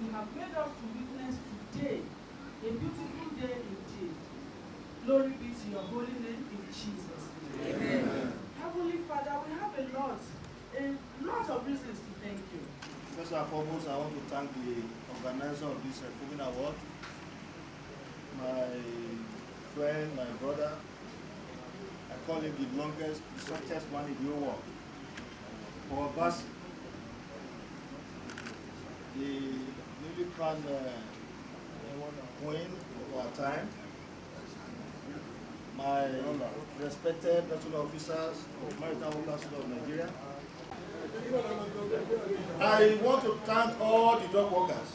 you have made us to witness today. A beautiful day indeed. Glory be to your holy name in Jesus' name. Amen. Heavenly Father, we have a lot of reasons to thank you. First and foremost, I want to thank the organizer of this Fogging Award, my friend, my brother. I call him the longest, the shortest man in the whole world. For Basi, the newly crowned queen of our time, my respected national officers of Maritime of Nigeria. I want to thank all the dock workers.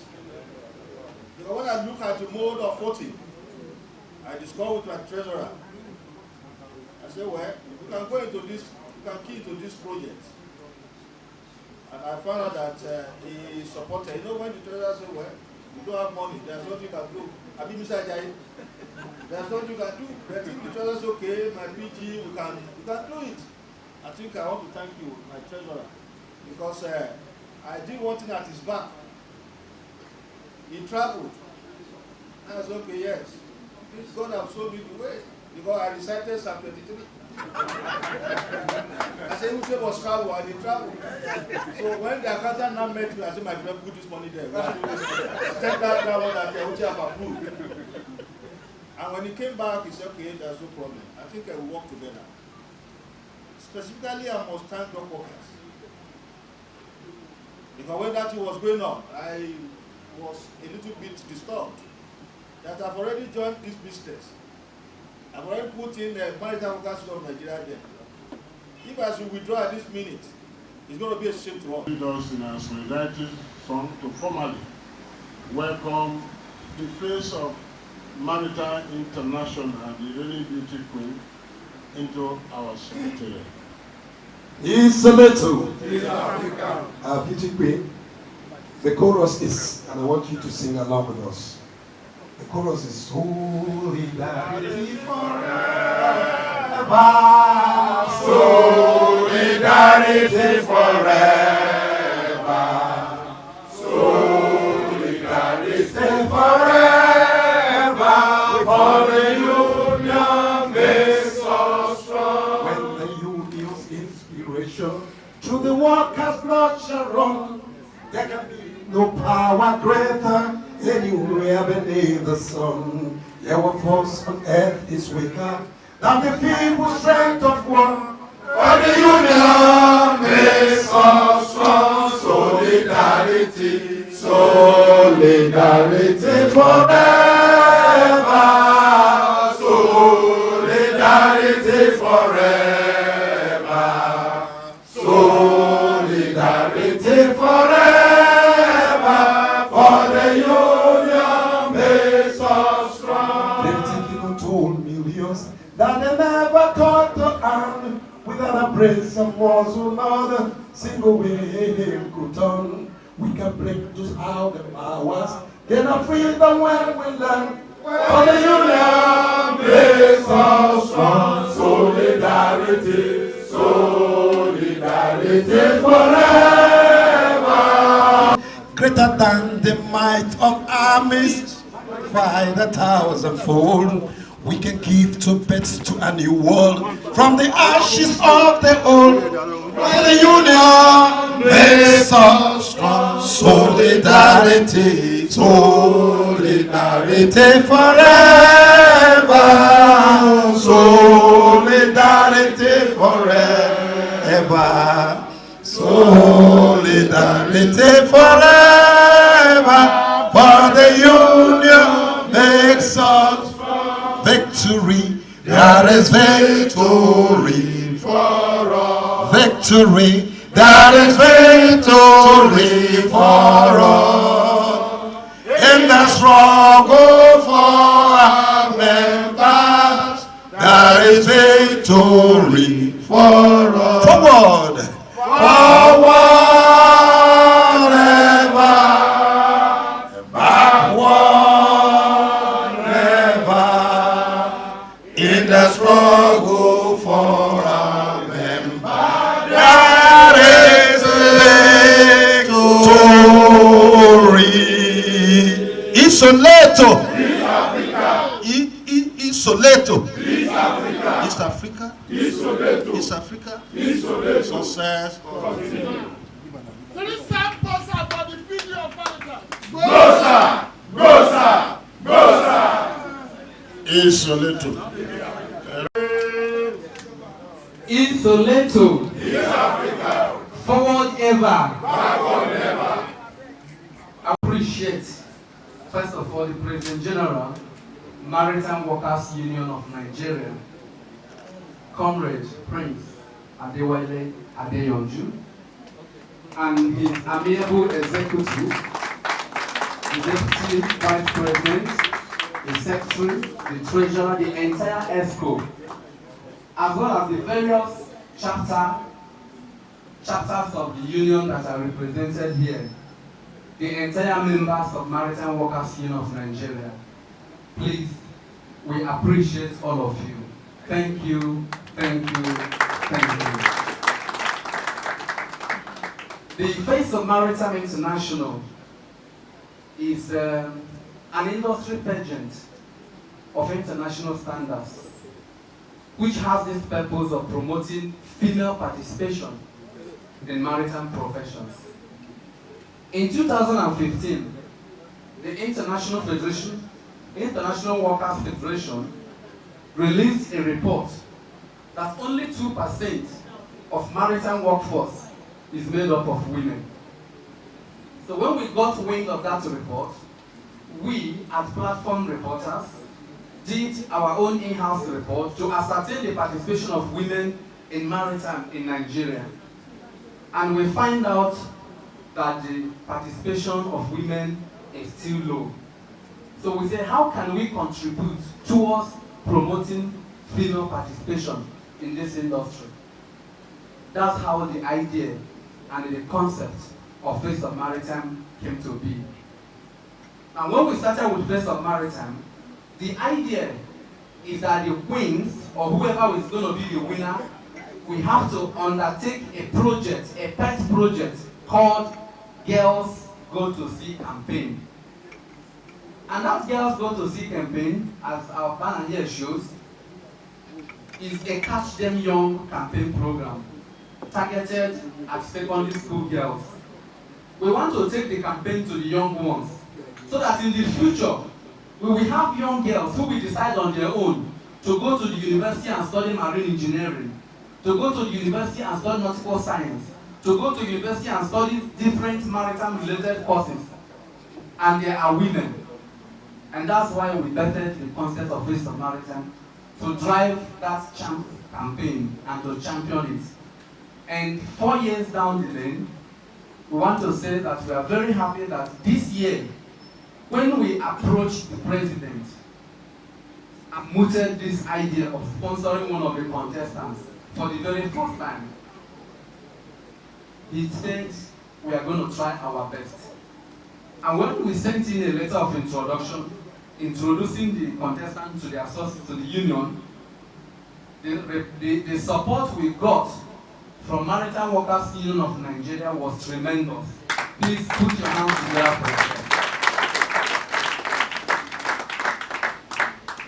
Because when I look at the mode of voting, I discussed with my treasurer. I said, well, you can go into this, you can key into this project. And I found out that he supported. You know, when the treasurer said, well, you don't have money, there's nothing you can do. I mean, Mr. Ajayi, there's nothing you can do. But I think the treasurer said, okay, my PG, we can do it. I think I want to thank you, my treasurer, because I did one thing at his back. He traveled. I was okay, yes. God has showed me the way. Because I recited Psalm 23. I said, Uche was travel and he traveled. So when the accountant now met me, I said, my friend, put this money there. Step that down that Uche have approved. And when he came back, he said, okay, there's no problem. I think I will work together. Specifically, I must thank dock workers. Because when that thing was going on, I was a little bit disturbed that I've already joined this business. I've already put in the Maritime of Nigeria there. If I should withdraw at this minute, it's going to be a shame to us. Lead us in our solidarity song to formally welcome the face of Maritime International and the really beauty queen into our cemetery. Is a little our beauty queen. The chorus is, and I want you to sing along with us. The chorus is solidarity forever. Solidarity forever. Solidarity forever. For the union makes us strong. When the union's inspiration through the workers' blood shall run, there can be no power greater anywhere beneath the sun. Our force on earth is weaker than the feeble strength of one. For the union makes us strong. Solidarity, solidarity forever. Solidarity forever. Solidarity forever. For the union makes us strong. They've taken untold millions that they never thought to earn without a brace of walls or not single way could turn. We can break just how the powers get our freedom when we learn. For the union makes us strong. Solidarity, solidarity forever. Greater than the might of armies, fight 1,000-fold. We can give to birth to a new world from the ashes of the old. The union makes us strong. Solidarity, solidarity forever. Solidarity forever. Solidarity forever. For the union makes us victory. There is victory for all. Victory. There is victory for all. In the struggle for our members, there is victory for all. Forward. Forward ever. Backward never. In the struggle for our members, there is victory. Isoleto. Isoleto. East Africa. East Africa. Success. 3 samples for the video of Maritime. Gosa! Gosa! Gosa! Isoleto. Isoleto. East Africa. Forward ever. Backward never. Appreciate, first of all, the President General, Maritime Workers Union of Nigeria, Comrade Prince Adewale Adeyonju, and his amiable executive, the Deputy Vice President, the Secretary, the Treasurer, the entire ESCO, as well as the various chapters of the union that are represented here, the entire members of Maritime Workers Union of Nigeria. Please, we appreciate all of you. Thank you, thank you, thank you. The face of Maritime International is an industry pageant of international standards, which has this purpose of promoting female participation in maritime professions. In 2015, the International Workers Federation released a report that only 2% of maritime workforce is made up of women. So when we got wind of that report, we, as platform reporters, did our own in-house report to ascertain the participation of women in maritime in Nigeria. And we find out that the participation of women is still low. So we say, how can we contribute towards promoting female participation in this industry? That's how the idea and the concept of Face of Maritime came to be. And when we started with Face of Maritime, the idea is that the queens, or whoever is going to be the winner, we have to undertake a project, a pet project called Girls Go to Sea campaign. And that Girls Go to Sea campaign, as our banner here shows, is a Catch Them Young campaign program targeted at secondary school girls. We want to take the campaign to the young ones so that in the future, we will have young girls who will decide on their own to go to the university and study marine engineering, to go to the university and study nautical science, to go to the university and study different maritime related courses. And they are women. And that's why we bettered the concept of Face of Maritime to drive that campaign and to champion it. And 4 years down the lane, we want to say that we are very happy that this year, when we approached the president and mooted this idea of sponsoring one of the contestants for the very first time, he said we are going to try our best. And when we sent in a letter of introduction, introducing the contestant to the association, to the union, the support we got from Maritime Workers Union of Nigeria was tremendous. Please put your hands together for yourself.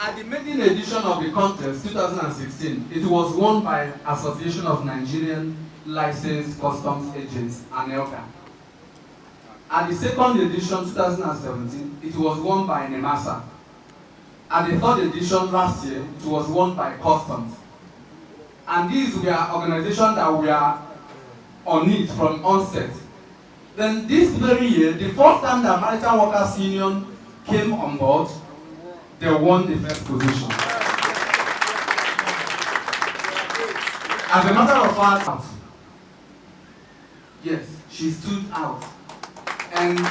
At the maiden edition of the contest, 2016, it was won by Association of Nigerian Licensed Customs Agents, ANELCA. At the second edition, 2017, it was won by NEMASA. At the third edition last year, it was won by Customs. And these were organizations that were on it from onset. Then this very year, the first time that Maritime Workers Union came on board, they won the first position. As a matter of fact, yes, she stood out. And the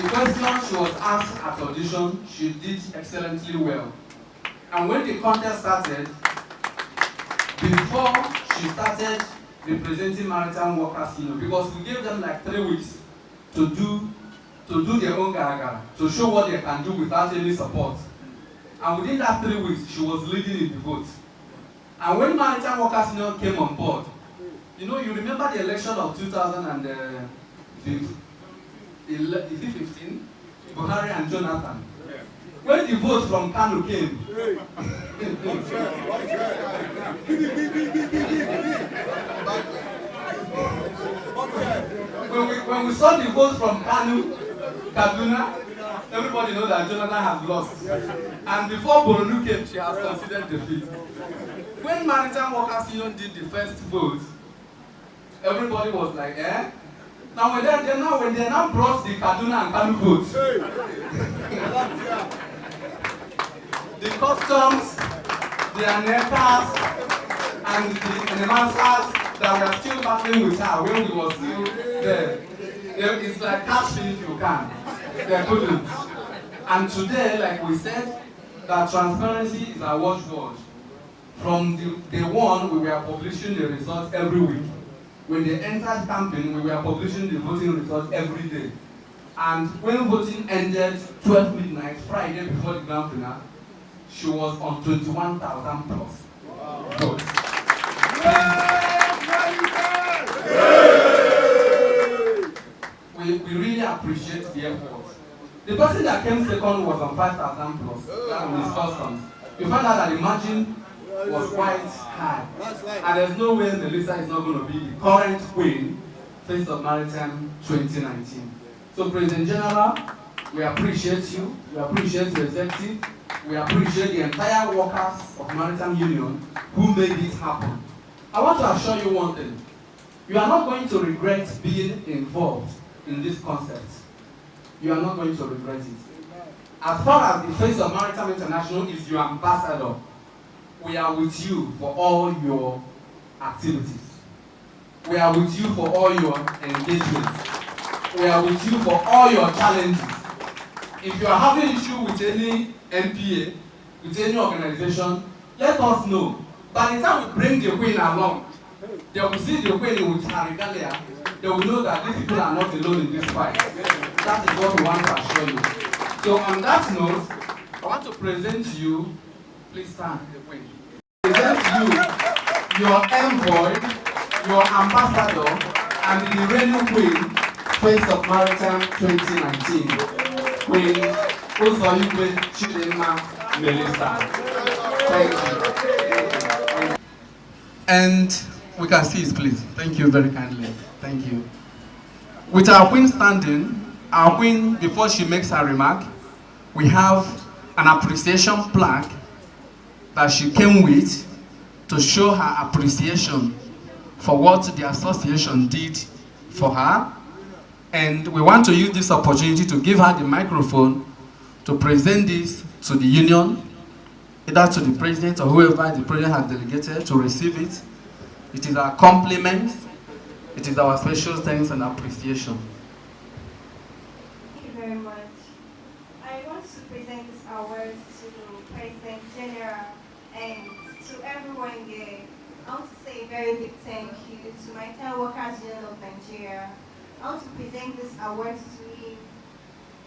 question she was asked at audition, she did excellently well. And when the contest started, before she started representing Maritime Workers Union, because we gave them like 3 weeks to do their own gara, to show what they can do without any support. And within that 3 weeks, she was leading in the vote. And when Maritime Workers Union came on board, you know, you remember the election of 2015? Buhari and Jonathan. When the vote from Kano came, when we saw the vote from Kano, Kaduna, everybody knows that Jonathan has lost. And before Borno came, she has considered defeat. When Maritime Workers Union did the first vote, everybody was like, eh? Now when they now brought the Kaduna and Kano votes, the customs, the anetas, and the masters that were still battling with her when we were still there. It's like catch me if you can. They couldn't. And today, like we said, that transparency is our watchword. From day one, we were publishing the results every week. When they entered campaign, we were publishing the voting results every day. And when voting ended 12 midnight, Friday before the grand finale, she was on 21,000 plus votes. We really appreciate the effort. The person that came second was on 5,000 plus. That was Miss Customs. We found out that the margin was quite high. And there's no way Melissa is not going to be the current queen, Face of Maritime 2019. So President General, we appreciate you. We appreciate the executive. We appreciate the entire workers of Maritime Union who made it happen. I want to assure you one thing. You are not going to regret being involved in this concept. You are not going to regret it. As far as the Face of Maritime International is your ambassador, we are with you for all your activities. We are with you for all your engagements. We are with you for all your challenges. If you are having issue with any NPA, with any organization, let us know. By the time we bring the queen along, they will see the queen with her regalia. They will know that these people are not alone in this fight. That is what we want to assure you. So on that note, I want to present to you, please stand, the queen. Present to you your envoy, your ambassador, and the reigning queen, Face of Maritime 2019, Queen Uzoigwe Melissa. Thank you. And we can see it, please. Thank you very kindly. Thank you. With our queen standing, our queen, before she makes her remark, we have an appreciation plaque that she came with to show her appreciation for what the association did for her. And we want to use this opportunity to give her the microphone to present this to the union, either to the president or whoever the president has delegated to receive it. It is our compliments. It is our special thanks and appreciation. Thank you very much. I want to present this award to President General and to everyone there. I want to say a very big thank you to Maritime Workers Union of Nigeria. I want to present this award to him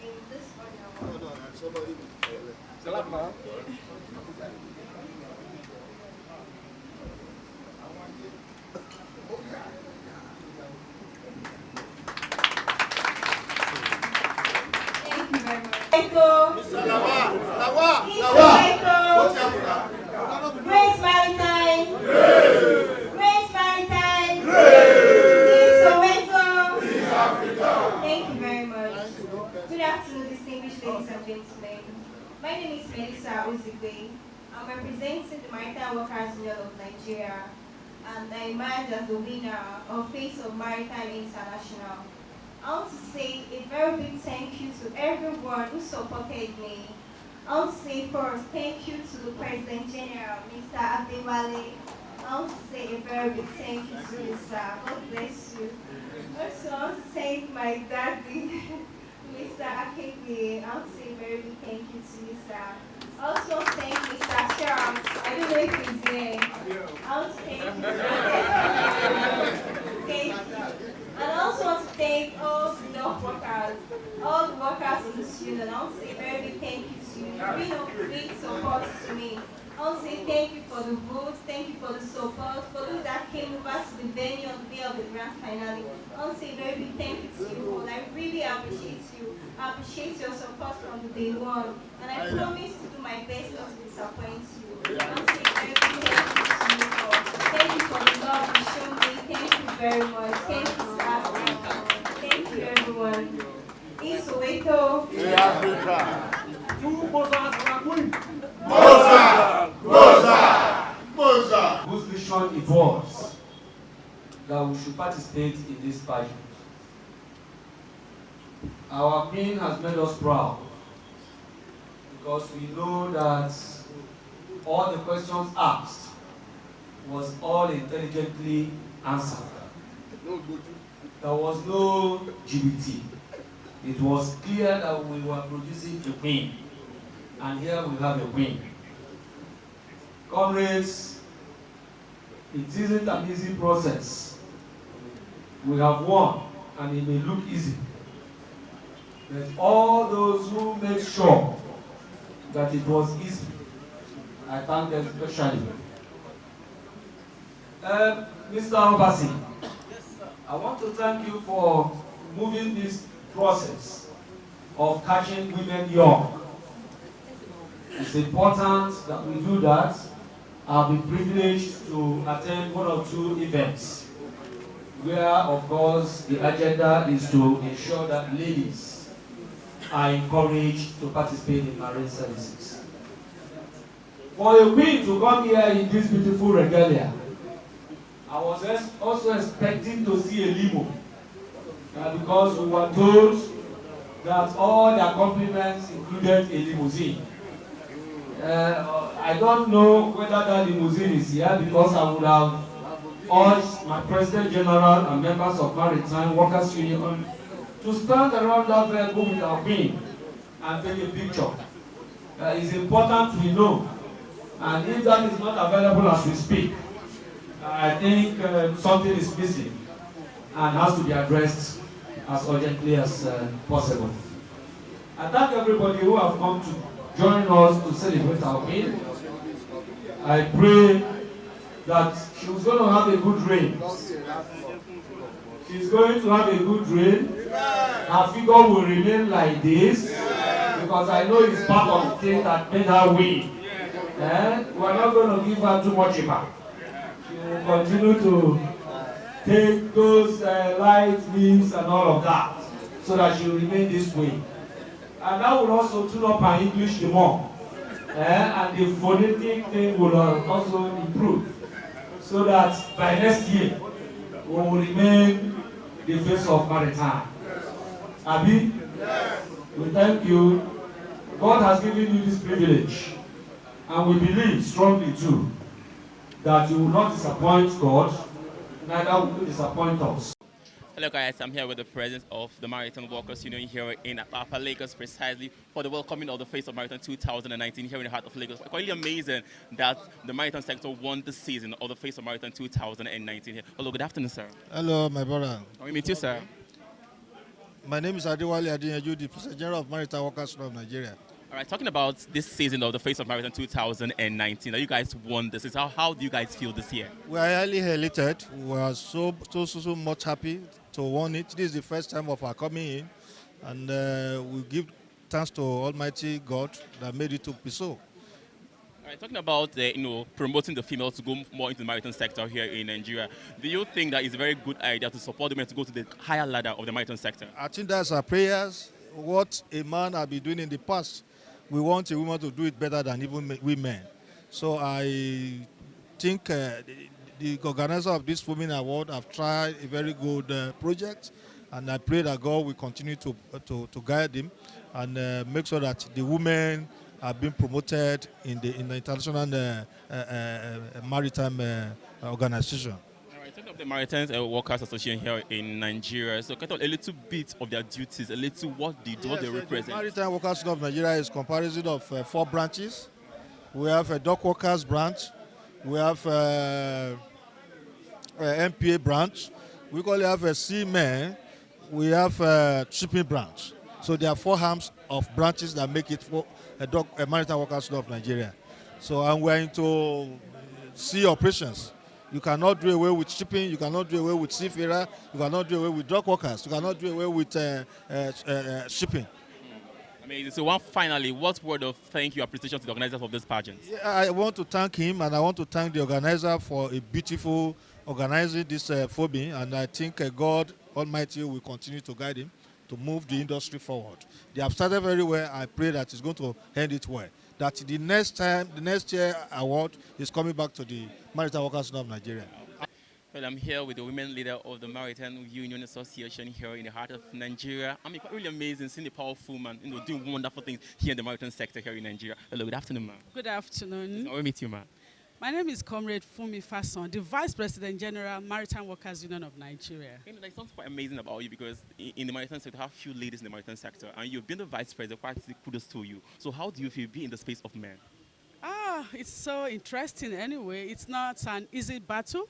in this order. Hold on, and somebody. Thank you very much. Mr. Lawa. Grace Maritime. Grace Maritime. Thank you very much. Good afternoon, distinguished ladies and gentlemen. My name is Uzoigwe. I'm representing the Maritime Workers Union of Nigeria, and I emerged as the winner of Face of Maritime International. I want to say a very big thank you to everyone who supported me. I want to say first, thank you to the President General, Mr. Adewale. I want to say a very big thank you to you, sir. God bless you. Also, I want to thank my daddy, Mr. Akegbe. I want to say a very big thank you to you, sir. Also, thank Mr. Charles. I don't know if he's there. I want to thank you, sir. Thank you. And I also want to thank all the dock workers, all the workers in this union. I want to say a very big thank you to you. You've been of great support to me. I want to say thank you for the votes, thank you for the support, for those that came over to the venue on the day of the grand finale. I want to say a very big thank you to you all. I really appreciate you. I I appreciate your support from day one, and I promise to do my best not to disappoint you. I want to say very thank you to you all. Thank you for the love you showed me. Thank you very much. Thank you, sir. Thank you, everyone. In Soweto. In Africa. Whose vision it was that we should participate in this pageant. Our queen has made us proud because we know that all the questions asked was all intelligently answered. There was no GBT. It was clear that we were producing a queen, and here we have a queen. Comrades, it isn't an easy process. We have won, and it may look easy. But all those who made sure that it was easy, I thank them especially. Mr. Obasi, I want to thank you for moving this process of catching women young. It's important that we do that. I'll be privileged to attend one or two events where, of course, the agenda is to ensure that ladies are encouraged to participate in marine services. For a queen to come here in this beautiful regalia, I was also expecting to see a limo, because we were told that all their compliments included a limousine. I don't know whether that limousine is here, because I would have urged my President General and members of Maritime Workers Union to stand around that vehicle with our queen and take a picture. It's important we know, and if that is not available as we speak, I think something is missing and has to be addressed as urgently as possible. I thank everybody who have come to join us to celebrate our queen. I pray that she was going to have a good reign. She's going to have a good reign. Her figure will remain like this, because I know it's part of the thing that made her win. We're not going to give her too much impact. She will continue to take those light leaves and all of that, so that she will remain this way. And that will also tune up her English the more. And the phonetic thing will also improve, so that by next year we will remain the face of Maritime. Abi, we thank you. God has given you this privilege, and we believe strongly too that you will not disappoint God, neither will you disappoint us. Hello guys, I'm here with the president of the Maritime Workers Union here in Upper Lagos, precisely for the welcoming of the Face of Maritime 2019 here in the heart of Lagos. Quite amazing that the maritime sector won the season of the Face of Maritime 2019 here. Hello, good afternoon, sir. Hello, my brother. How are you, meet you, sir? My name is Adewale Adinyeju, the President General of Maritime Workers of Nigeria. All right, talking about this season of the Face of Maritime 2019, that you guys won this. How do you guys feel this year? We are highly elated. We are so much happy to win it. This is the first time of our coming in, and we give thanks to Almighty God that made it to be so. All right, talking about promoting the females to go more into the maritime sector here in Nigeria, do you think that it's a very good idea to support women to go to the higher ladder of the maritime sector? I think that's our prayers. What a man has been doing in the past, we want a woman to do it better than even women. So I think the organizer of this Women Award have tried a very good project, and I pray that God will continue to guide him and make sure that the women are being promoted in the international maritime organization. All right, talking of the Maritime Workers Association here in Nigeria, so kind of a little bit of their duties, a little what they do, what they represent. The Maritime Workers of Nigeria is comparison of 4 branches. We have a dock workers branch. We have MPA branch. We only have a seaman. We have a shipping branch. So there are 4 arms of branches that make it for a Maritime Workers of Nigeria. So and we're into sea operations. You cannot do away with shipping. You cannot do away with seafarer. You cannot do away with dock workers. You cannot do away with shipping. Amazing. So finally, what word of thank you appreciation to the organizers of this pageant? Yeah, I want to thank him, and I want to thank the organizer for a beautiful organizing this phobia, and I think God Almighty will continue to guide him to move the industry forward. They have started very well. I pray that it's going to end it well. That the next year award is coming back to the Maritime Workers Union of Nigeria. Well, I'm here with the women leader of the Maritime Union Association here in the heart of Nigeria. I mean, quite really amazing seeing a powerful man, doing wonderful things here in the maritime sector here in Nigeria. Hello, good afternoon, ma'am. Good afternoon. I'll meet you, ma'am. My name is Comrade Fumi Fason, the Vice President General, Maritime Workers Union of Nigeria. There's something quite amazing about you because in the maritime sector, there are few ladies in the maritime sector, and you've been the Vice President, quite kudos to you. So how do you feel being in the space of men? It's so interesting anyway. It's not an easy battle,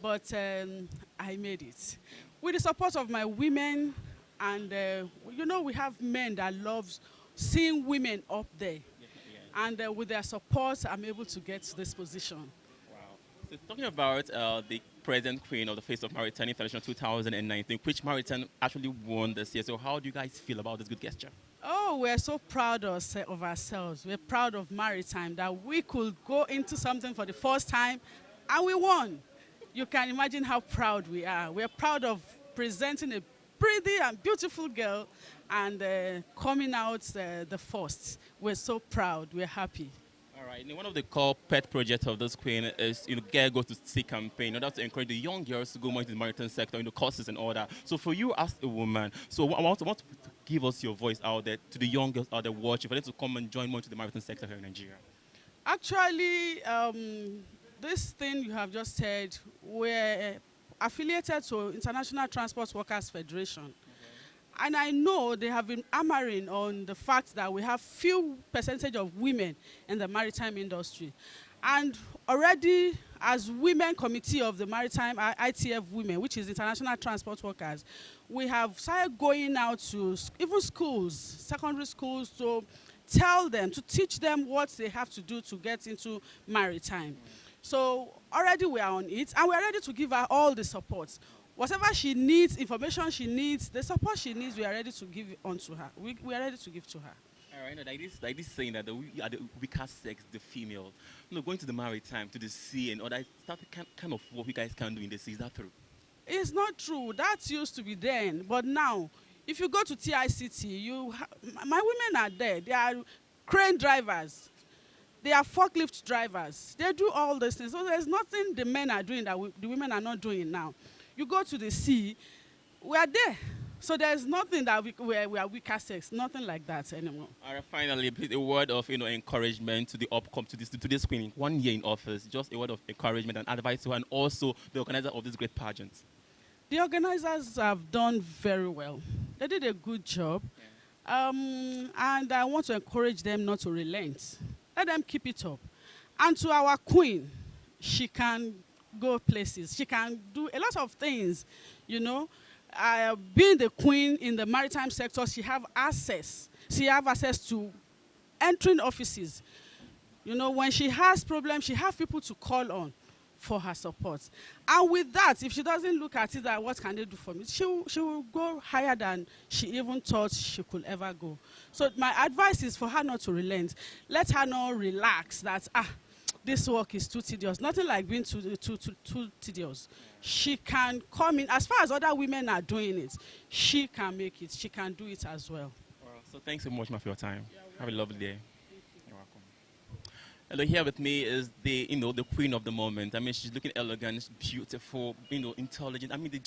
but I made it. With the support of my women, and we have men that love seeing women up there. And with their support, I'm able to get to this position. Wow. So talking about the present queen of the Face of Maritime International 2019, which Maritime actually won this year. So how do you guys feel about this good gesture? Oh, we're so proud of ourselves. We're proud of Maritime that we could go into something for the first time and we won. You can imagine how proud we are. We're proud of presenting a pretty and beautiful girl and coming out the first. We're so proud. We're happy. All right. One of the core pet projects of this queen is, Girl Go to Sea campaign, in order to encourage the young girls to go more into the maritime sector, courses and all that. So for you as a woman, so I want to give us your voice out there to the young girls out there watching, for them to come and join more into the maritime sector here in Nigeria. Actually, this thing you have just said, we're affiliated to International Transport Workers Federation. And I know they have been hammering on the fact that we have few percentage of women in the maritime industry. And already, as Women Committee of the Maritime ITF Women, which is International Transport Workers, we have started going out to even schools, secondary schools, to tell them, to teach them what they have to do to get into maritime. So already we are on it, and we are ready to give her all the support. Whatever she needs, information she needs, the support she needs, we are ready to give on to her. We are ready to give to her. All right, like this saying that the weaker sex, the female, going to the maritime, to the sea and all that, that's the kind of what you guys can do in the sea. Is that true? It's not true. That used to be then. But now, if you go to TICT, my women are there. They are crane drivers. They are forklift drivers. They do all those things. So there's nothing the men are doing that the women are not doing now. You go to the sea, we are there. So there's nothing that we are weaker sex, nothing like that anymore. All right, finally, please, a word of encouragement to to this queen, 1 year in office. Just a word of encouragement and advice to her, and also the organizer of this great pageant. The organizers have done very well. They did a good job, and I want to encourage them not to relent. Let them keep it up. And to our queen, she can go places. She can do a lot of things, being the queen in the maritime sector, she have access. She have access to entering offices. When she has problems, she have people to call on for her support. And with that, if she doesn't look at it, that what can they do for me, she will go higher than she even thought she could ever go. So my advice is for her not to relent. Let her not relax that, this work is too tedious. Nothing like being too tedious. She can come in. As far as other women are doing it, she can make it. She can do it as well. So thanks so much, ma, for your time. Have a lovely day. You're welcome. Hello, here with me is the queen of the moment. I mean, she's looking elegant, beautiful, intelligent. I mean,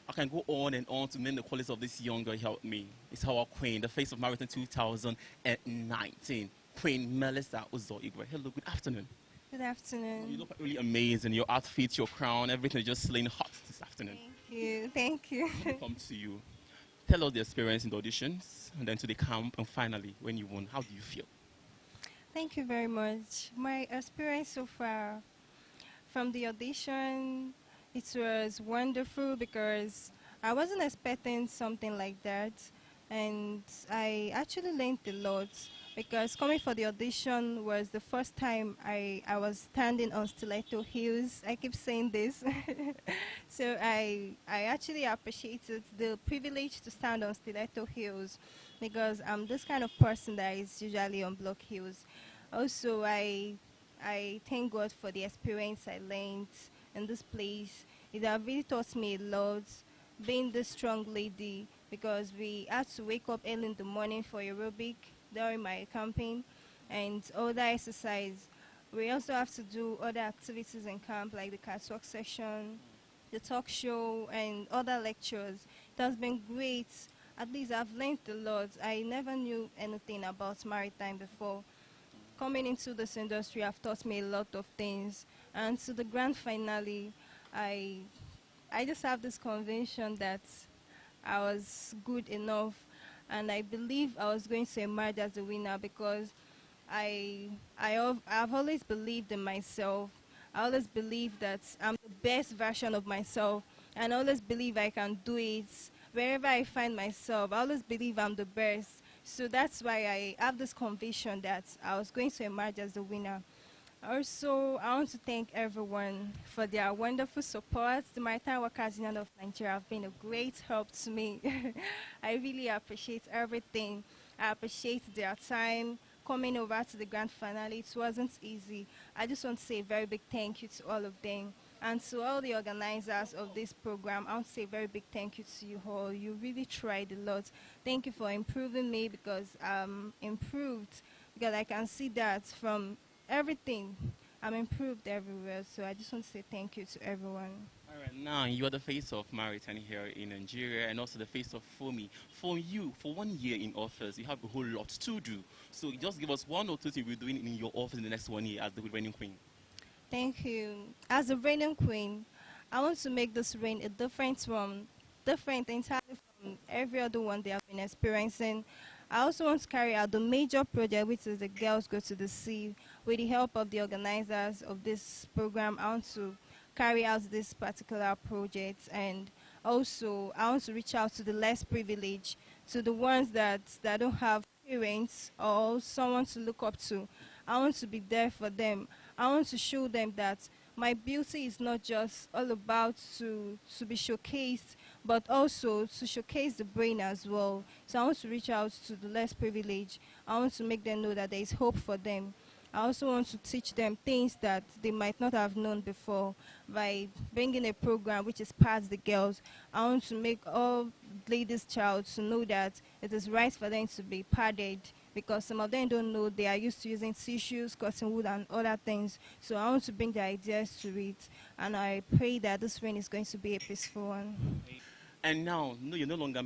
I can go on and on to name the qualities of this young girl. Help me. It's our queen, the face of Maritime 2019. Queen Melissa Uzoigwe. Hello, good afternoon. Good afternoon. You look really amazing. Your outfit, your crown, everything is just slaying hot this afternoon. Thank you. Come to you. Tell us the experience in the auditions, and then to the camp, and finally, when you won, how do you feel? Thank you very much. My experience so far from the audition, it was wonderful because I wasn't expecting something like that. and I actually learned a lot because coming for the audition was the first time I was standing on stiletto heels. I keep saying this. So I actually appreciated the privilege to stand on stiletto heels because I'm this kind of person that is usually on block heels. Also, I thank God for the experience I learned in this place. It has really taught me a lot, being this strong lady, because we had to wake up early in the morning for aerobic during my camping and other exercise. We also have to do other activities in camp like the catwalk session, the talk show, and other lectures. It has been great. At least I've learned a lot. I never knew anything about maritime before. Coming into this industry have taught me a lot of things. And to the grand finale, I just have this conviction that I was good enough, and I believe I was going to emerge as a winner because I've always believed in myself. I always believe that I'm the best version of myself, and I always believe I can do it. Wherever I find myself, I always believe I'm the best. So that's why I have this conviction that I was going to emerge as the winner. Also, I want to thank everyone for their wonderful support. The Maritime Workers Union of Nigeria have been a great help to me. I really appreciate everything. I appreciate their time coming over to the grand finale. It wasn't easy. I just want to say a very big thank you to all of them. And to all the organizers of this program, I want to say a very big thank you to you all. You really tried a lot. Thank you for improving me because I'm improved. Because I can see that from everything, I'm improved everywhere. So I just want to say thank you to everyone. All right, now you are the face of Maritime here in Nigeria and also the face of FOMI. For you, for 1 year in office, you have a whole lot to do. So just give us one or two things you're doing in your office in the next 1 year as the reigning queen. Thank you. As a reigning queen, I want to make this reign a different entirely from every other one they have been experiencing. I also want to carry out the major project, which is the Girls Go to the Sea. With the help of the organizers of this program, I want to carry out this particular project. And also, I want to reach out to the less privileged, to the ones that don't have parents or someone to look up to. I want to be there for them. I want to show them that my beauty is not just all about to be showcased, but also to showcase the brain as well. So I want to reach out to the less privileged. I want to make them know that there is hope for them. I also want to teach them things that they might not have known before by bringing a program which is past the girls. I want to make all ladies' child to know that it is right for them to be padded, because some of them don't know. They are used to using tissues, cotton wool, and other things. So I want to bring the ideas to it, and I pray that this reign is going to be a peaceful one. And now, no, you're no longer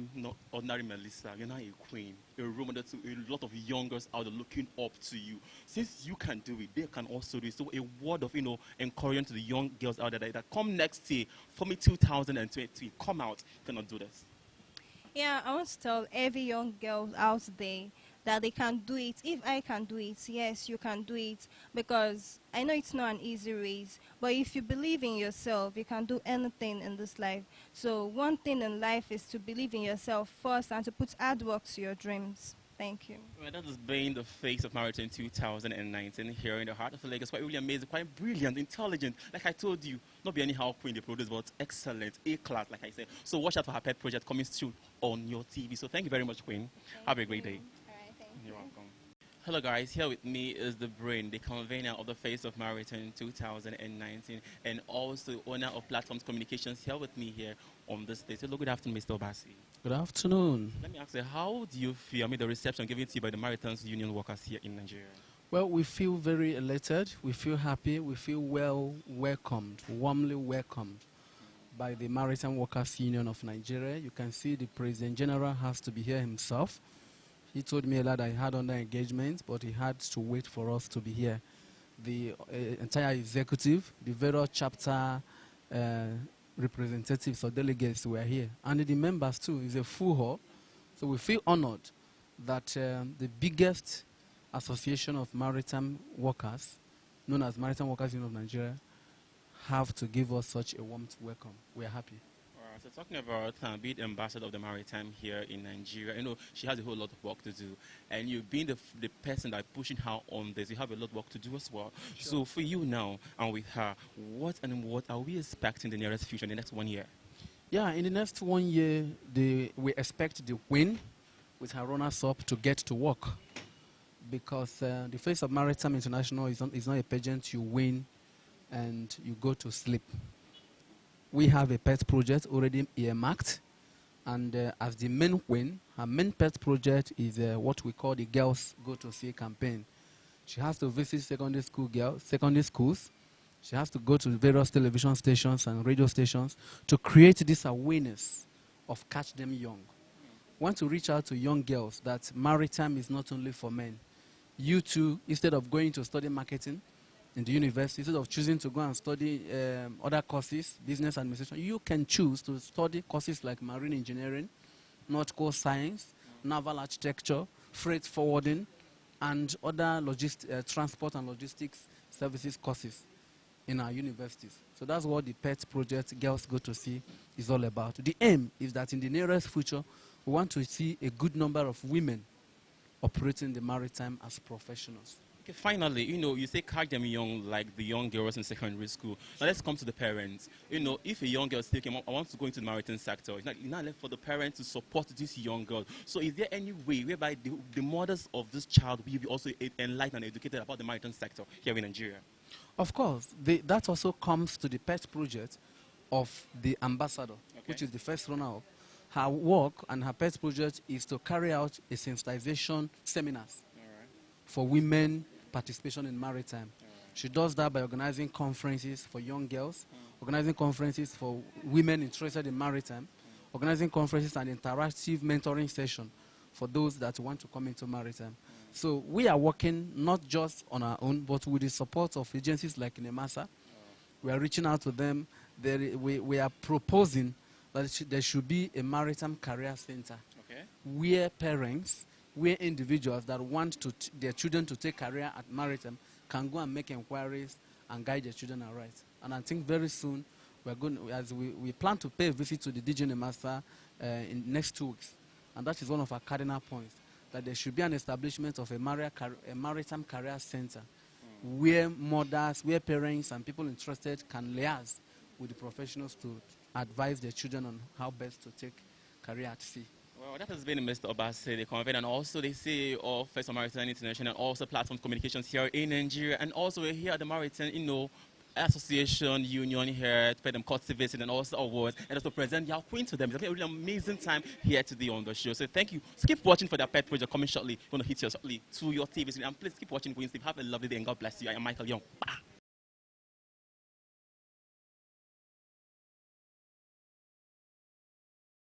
ordinary Melissa. You're now a queen, a role model to a lot of young girls out there looking up to you. Since you can do it, they can also do it. So a word of, encouragement to the young girls out there that come next year, for me 2020, come out, you cannot do this. Yeah, I want to tell every young girl out there that they can do it. If I can do it, yes, you can do it. Because I know it's not an easy race, but if you believe in yourself, you can do anything in this life. So one thing in life is to believe in yourself first and to put hard work to your dreams. Thank you. Well, that has been the face of Maritime 2019 here in the heart of Lagos. Quite really amazing, quite brilliant, intelligent. Like I told you, not be anyhow queen they produce, but excellent, A-class, like I said. So watch out for her pet project coming soon on your TV. So thank you very much, Queen. Have a great day. You're welcome. Hello guys, here with me is the brain, the convener of the face of Maritime 2019, and also owner of Platforms Communications here with me here on this stage. Hello, good afternoon, Mr. Obasi. Good afternoon. Let me ask you, how do you feel, the reception given to you by the Maritime Union workers here in Nigeria? Well, we feel very elated, we feel happy, we feel well welcomed, warmly welcomed by the Maritime Workers Union of Nigeria. You can see the President General has to be here himself. He told me that I had under engagement, but he had to wait for us to be here. The entire executive, the various chapter representatives or delegates were here. And the members too. It's a full hall. So we feel honored that the biggest association of maritime workers, known as Maritime Workers Union of Nigeria, have to give us such a warm welcome. We are happy. All So talking about being ambassador of the Maritime here in Nigeria, she has a whole lot of work to do. And you being the person that pushing her on this, you have a lot of work to do as well. Sure. So for you now and with her, what are we expecting in the nearest future, in the next 1 year? Yeah, in the next 1 year, we expect the WIN with her runners-up to get to work. Because the face of Maritime International is not a pageant you win and you go to sleep. We have a pet project already earmarked, and as the main win, her main pet project is what we call the Girls Go to Sea campaign. She has to visit secondary schools. She has to go to various television stations and radio stations to create this awareness of catch them young. Want to reach out to young girls that maritime is not only for men. You too, instead of going to study marketing in the university, instead of choosing to go and study other courses, business administration, you can choose to study courses like marine engineering, nautical science, naval architecture, freight forwarding, and other transport and logistics services courses in our universities. So that's what the PET project, Girls Go to Sea, is all about. The aim is that in the nearest future, we want to see a good number of women operating the maritime as professionals. Okay, finally, you say catch them young, like the young girls in secondary school. Now let's come to the parents. If a young girl is thinking, I want to go into the maritime sector, it's not left for the parents to support this young girl. So is there any way whereby the mothers of this child will be also enlightened and educated about the maritime sector here in Nigeria? Of course. That also comes to the pet project of the ambassador, which is the first runner-up. Her work and her pet project is to carry out a sensitization seminars for women participation in maritime. She does that by organizing conferences for young girls, organizing conferences for women interested in maritime, organizing conferences and interactive mentoring session for those that want to come into maritime. So we are working not just on our own, but with the support of agencies like NEMASA. We are reaching out to them. We are proposing that there should be a maritime career center where parents, where individuals that want their children to take career at maritime can go and make inquiries and guide their children aright. And I think very soon we plan to pay a visit to the DG NEMASA in next 2 weeks. And that is one of our cardinal points, that there should be an establishment of a maritime career center where mothers, where parents and people interested can liaise with the professionals to advise their children on how best to take career at sea. Well, that has been Mr. Obase, the convener, and also the CEO of First Maritime International, and also Platform Communications here in Nigeria, and also we're here at the Maritime, Association Union here to pay them courtesy visit and also awards, and also present your queen to them. It's been a really amazing time here today on the show. So thank you. So keep watching for that pet project coming shortly. Going to hit you shortly to your TV, and please keep watching Queen Steve. Have a lovely day and God bless you. I am Michael Young. Bye.